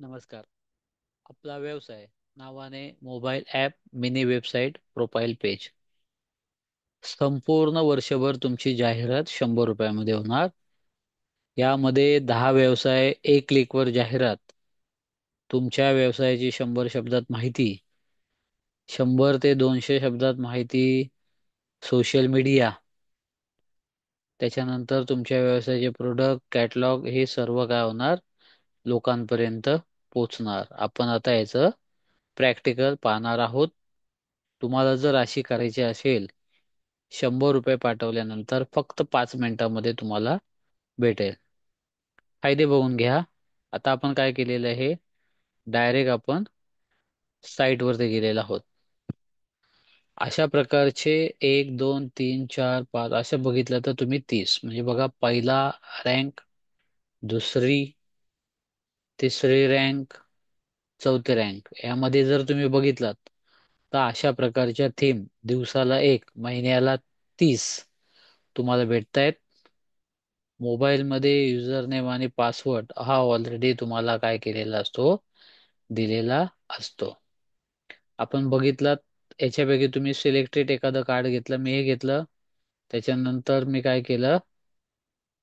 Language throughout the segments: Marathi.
नमस्कार. आपला व्यवसाय नावाने mobile app, mini website, profile page. संपूर्ण वर्षभर तुमची जाहिरात 100 रुपयामध्ये होणार. यामध्ये 10 व्यवसाय, एक क्लिकवर जाहिरात, तुमच्या व्यवसायाची 100 शब्दात माहिती, 100 ते 200 शब्दात माहिती सोशल मीडिया, त्याच्यानंतर तुमच्या व्यवसायाचे प्रोडक्ट, कॅटलॉग हे सर्व काय होणार लोकांपर्यंत पोचणार. आपण आता याचं प्रॅक्टिकल पाहणार आहोत. तुम्हाला जर अशी करायची असेल, 100 रुपये पाठवल्यानंतर फक्त 5 मिनिटामध्ये तुम्हाला भेटेल. फायदे बघून घ्या. आता आपण काय केलेलं आहे, डायरेक्ट आपण साईटवरती गेलेलो आहोत. अशा प्रकारचे 1, 2, 3, 4, 5 असं बघितलं तर तुम्ही 30 म्हणजे बघा, पहिला रँक, दुसरी, तिसरी रँक, चौथी रँक यामध्ये जर तुम्ही बघितलात तर अशा प्रकारच्या थीम दिवसाला एक, महिन्याला 30 तुम्हाला भेटतायत. मोबाईलमध्ये युजर नेम आणि पासवर्ड हा ऑलरेडी तुम्हाला काय केलेला असतो, दिलेला असतो. आपण बघितलात, याच्यापैकी तुम्ही सिलेक्टेड एखादं कार्ड घेतलं, मी हे घेतलं. त्याच्यानंतर मी काय केलं,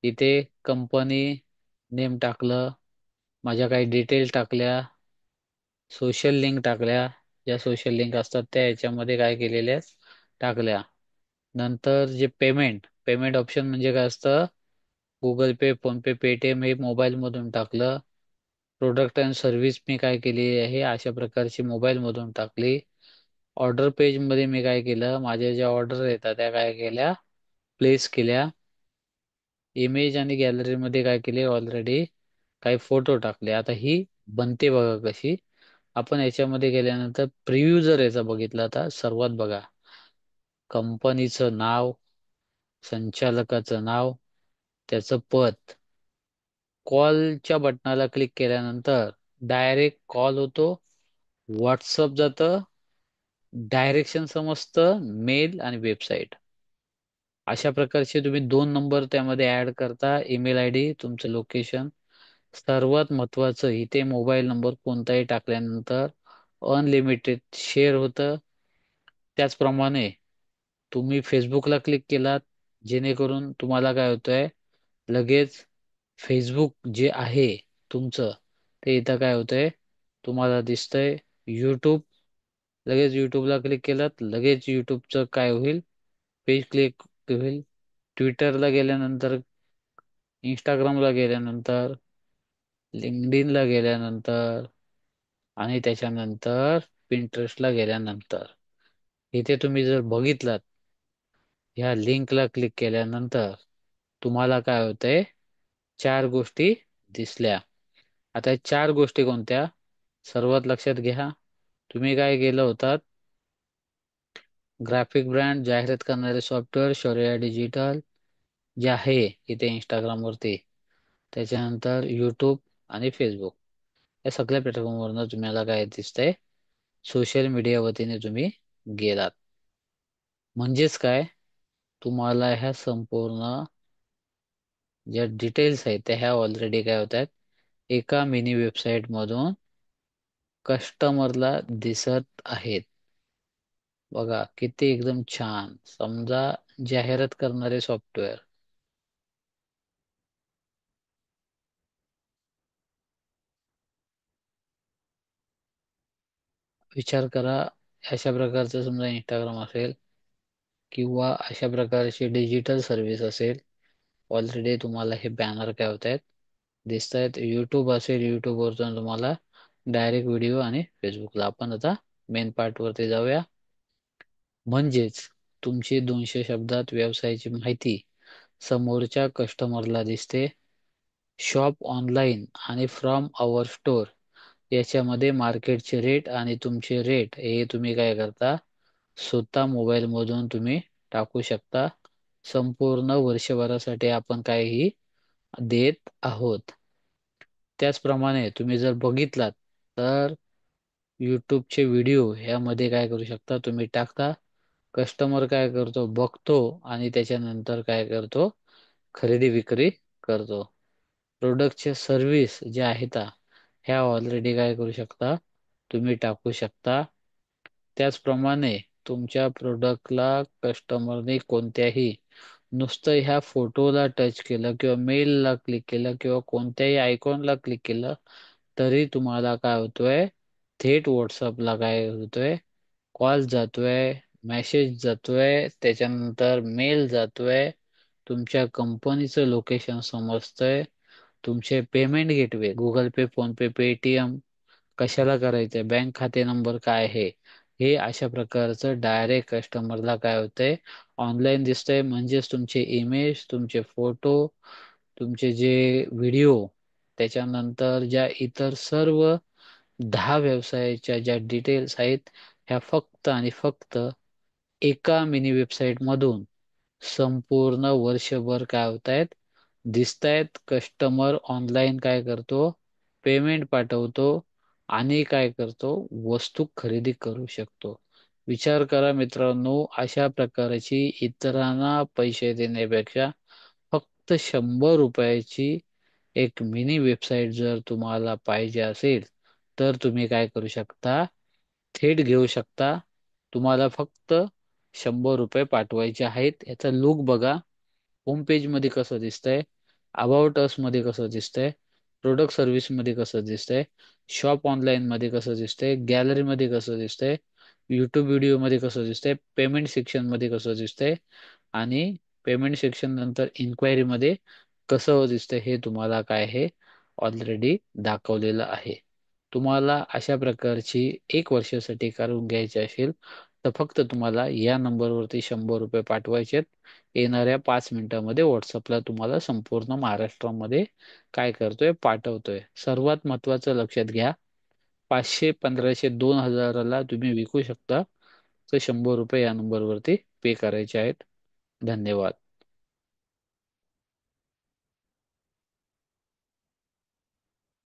इथे कंपनी नेम टाकलं, माझ्या काही डिटेल टाकल्या, सोशल लिंक टाकल्या, ज्या सोशल लिंक असतात त्या याच्यामध्ये काय केलेल्या टाकल्या. नंतर जे पेमेंट पेमेंट ऑप्शन म्हणजे काय असतं, गुगल पे, फोन पे, पेटीएम हे मोबाईलमधून टाकलं. प्रोडक्ट अँड सर्व्हिस मी काय केली आहे, अशा प्रकारची मोबाईलमधून टाकली. ऑर्डर पेजमध्ये मी काय केलं, माझ्या ज्या ऑर्डर येतात त्या काय केल्या, प्लेस केल्या. इमेज आणि गॅलरीमध्ये काय केले, ऑलरेडी काही फोटो टाकले. आता ही बनते बघा कशी. आपण याच्यामध्ये गेल्यानंतर प्रिव्ह्यू जर याचा बघितला, आता सर्वात बघा, कंपनीचं नाव, संचालकाचं नाव, त्याचं पद. कॉलच्या बटनाला क्लिक केल्यानंतर डायरेक्ट कॉल होतो, व्हॉट्सअप जातं, डायरेक्शन समजतं, मेल आणि वेबसाईट. अशा प्रकारचे तुम्ही 2 नंबर त्यामध्ये ऍड करता, ईमेल आय डी, तुमचं लोकेशन. सर्वात महत्वाचं इथे मोबाईल नंबर कोणताही टाकल्यानंतर अनलिमिटेड शेअर होतं. त्याचप्रमाणे तुम्ही फेसबुकला क्लिक केलात, जेणेकरून तुम्हाला काय होतंय, लगेच फेसबुक जे आहे तुमचं ते इथं काय होतंय तुम्हाला दिसतंय. यूट्यूब, लगेच यूट्यूबला क्लिक केलात, लगेच यूट्यूबचं काय होईल, पेज क्लिक होईल. ट्विटरला गेल्यानंतर, इंस्टाग्रामला गेल्यानंतर, लिंक्डइनला गेल्यानंतर आणि त्याच्यानंतर पिंटरेस्टला गेल्यानंतर, इथे तुम्ही जर बघितलात, ह्या लिंकला क्लिक केल्यानंतर तुम्हाला काय होतंय, 4 गोष्टी दिसल्या. आता या 4 गोष्टी कोणत्या, सर्वात लक्षात घ्या. तुम्ही काय केलं होतात, ग्राफिक ब्रँड, जाहिरात करणारे सॉफ्टवेअर, शौर्य डिजिटल जे आहे इथे इंस्टाग्रामवरती, त्याच्यानंतर यूट्यूब आणि फेसबुक, या सगळ्या प्लॅटफॉर्मवरनं तुम्हाला काय दिसतंय, सोशल मीडिया वतीने तुम्ही गेलात. म्हणजेच काय, तुम्हाला ह्या संपूर्ण ज्या डिटेल्स आहेत त्या ह्या ऑलरेडी काय होत आहेत, एका मिनी वेबसाईट मधून कस्टमरला दिसत आहेत. बघा किती एकदम छान. समजा जाहिरात करणारे सॉफ्टवेअर, विचार करा, अशा प्रकारचं समजा इंस्टाग्राम असेल किंवा अशा प्रकारची डिजिटल सर्व्हिस असेल, ऑलरेडी तुम्हाला हे बॅनर काय होत आहेत, दिसत आहेत. युट्यूब असेल, युट्यूबवरतून तुम्हाला डायरेक्ट व्हिडिओ आणि फेसबुकला. आपण आता मेन पार्ट वरती जाऊया. म्हणजेच तुमची 200 शब्दात व्यवसायाची माहिती समोरच्या कस्टमरला दिसते. शॉप ऑनलाईन आणि फ्रॉम आवर स्टोर याच्यामध्ये मार्केटचे रेट आणि तुमचे रेट हे तुम्ही काय करता, स्वतः मोबाईल मधून तुम्ही टाकू शकता. संपूर्ण वर्षभरासाठी आपण काही देत आहोत. त्याचप्रमाणे तुम्ही जर बघितलात तर यूट्यूबचे व्हिडिओ ह्यामध्ये काय करू शकता, तुम्ही टाकता, कस्टमर काय करतो, बघतो आणि त्याच्यानंतर काय करतो, खरेदी विक्री करतो. प्रोडक्टचे सर्व्हिस जे आहेत ह्या ऑलरेडी काय करू शकता, तुम्ही टाकू शकता. त्याचप्रमाणे तुमच्या प्रोडक्टला कस्टमरने कोणत्याही नुसतं ह्या फोटोला टच केलं किंवा मेलला क्लिक केलं किंवा कोणत्याही आयकॉनला क्लिक केलं तरी तुम्हाला काय होतोय, थेट व्हॉट्सअपला काय होतोय, कॉल जातोय, मेसेज जातोय, त्याच्यानंतर मेल जातोय, तुमच्या कंपनीचं लोकेशन समजतंय, तुमचे पेमेंट गेटवे गुगल पे, फोन पे, पेटीएम कशाला करायचंय, बँक खाते नंबर काय आहे, हे अशा प्रकारचं डायरेक्ट कस्टमरला काय होतंय, ऑनलाईन दिसतंय. म्हणजेच तुमचे इमेज, तुमचे फोटो, तुमचे जे व्हिडिओ, त्याच्यानंतर ज्या इतर सर्व 10 व्यवसायाच्या ज्या डिटेल्स आहेत ह्या फक्त आणि फक्त एका मिनी वेबसाईट मधून संपूर्ण वर्षभर काय होतायत, दिसतायत. कस्टमर ऑनलाईन काय करतो, पेमेंट पाठवतो आणि काय करतो, वस्तू खरेदी करू शकतो. विचार करा मित्रांनो, अशा प्रकारची इतरांना पैसे देण्यापेक्षा फक्त 100 रुपयाची एक मिनी वेबसाईट जर तुम्हाला पाहिजे असेल तर तुम्ही काय करू शकता, थेट घेऊ शकता. तुम्हाला फक्त 100 रुपये पाठवायचे आहेत. याचा लुक बघा, होम पेज मध्ये कसं दिसतंय, अबाउट अस मध्ये कसं दिसतंय, प्रोडक्ट सर्व्हिस मध्ये कसं दिसतंय, शॉप ऑनलाईन मध्ये कसं दिसतंय, गॅलरी मध्ये कसं दिसतंय, युट्यूब व्हिडिओ मध्ये कसं दिसतंय, पेमेंट सेक्शन मध्ये कसं दिसतंय आणि पेमेंट सेक्शन नंतर इन्क्वायरी मध्ये कसं दिसतंय हे तुम्हाला काय आहे, ऑलरेडी दाखवलेलं आहे. तुम्हाला अशा प्रकारची 1 वर्षासाठी करून घ्यायची असेल तर फक्त तुम्हाला या नंबरवरती 100 रुपये पाठवायचे. येणाऱ्या 5 मिनिटामध्ये व्हॉट्सअपला तुम्हाला संपूर्ण महाराष्ट्रामध्ये काय करतोय, पाठवतोय. सर्वात महत्वाचं लक्षात घ्या, 500, 1500, 2000ला तुम्ही विकू शकता, तर 100 रुपये या नंबरवरती पे करायचे आहेत. धन्यवाद.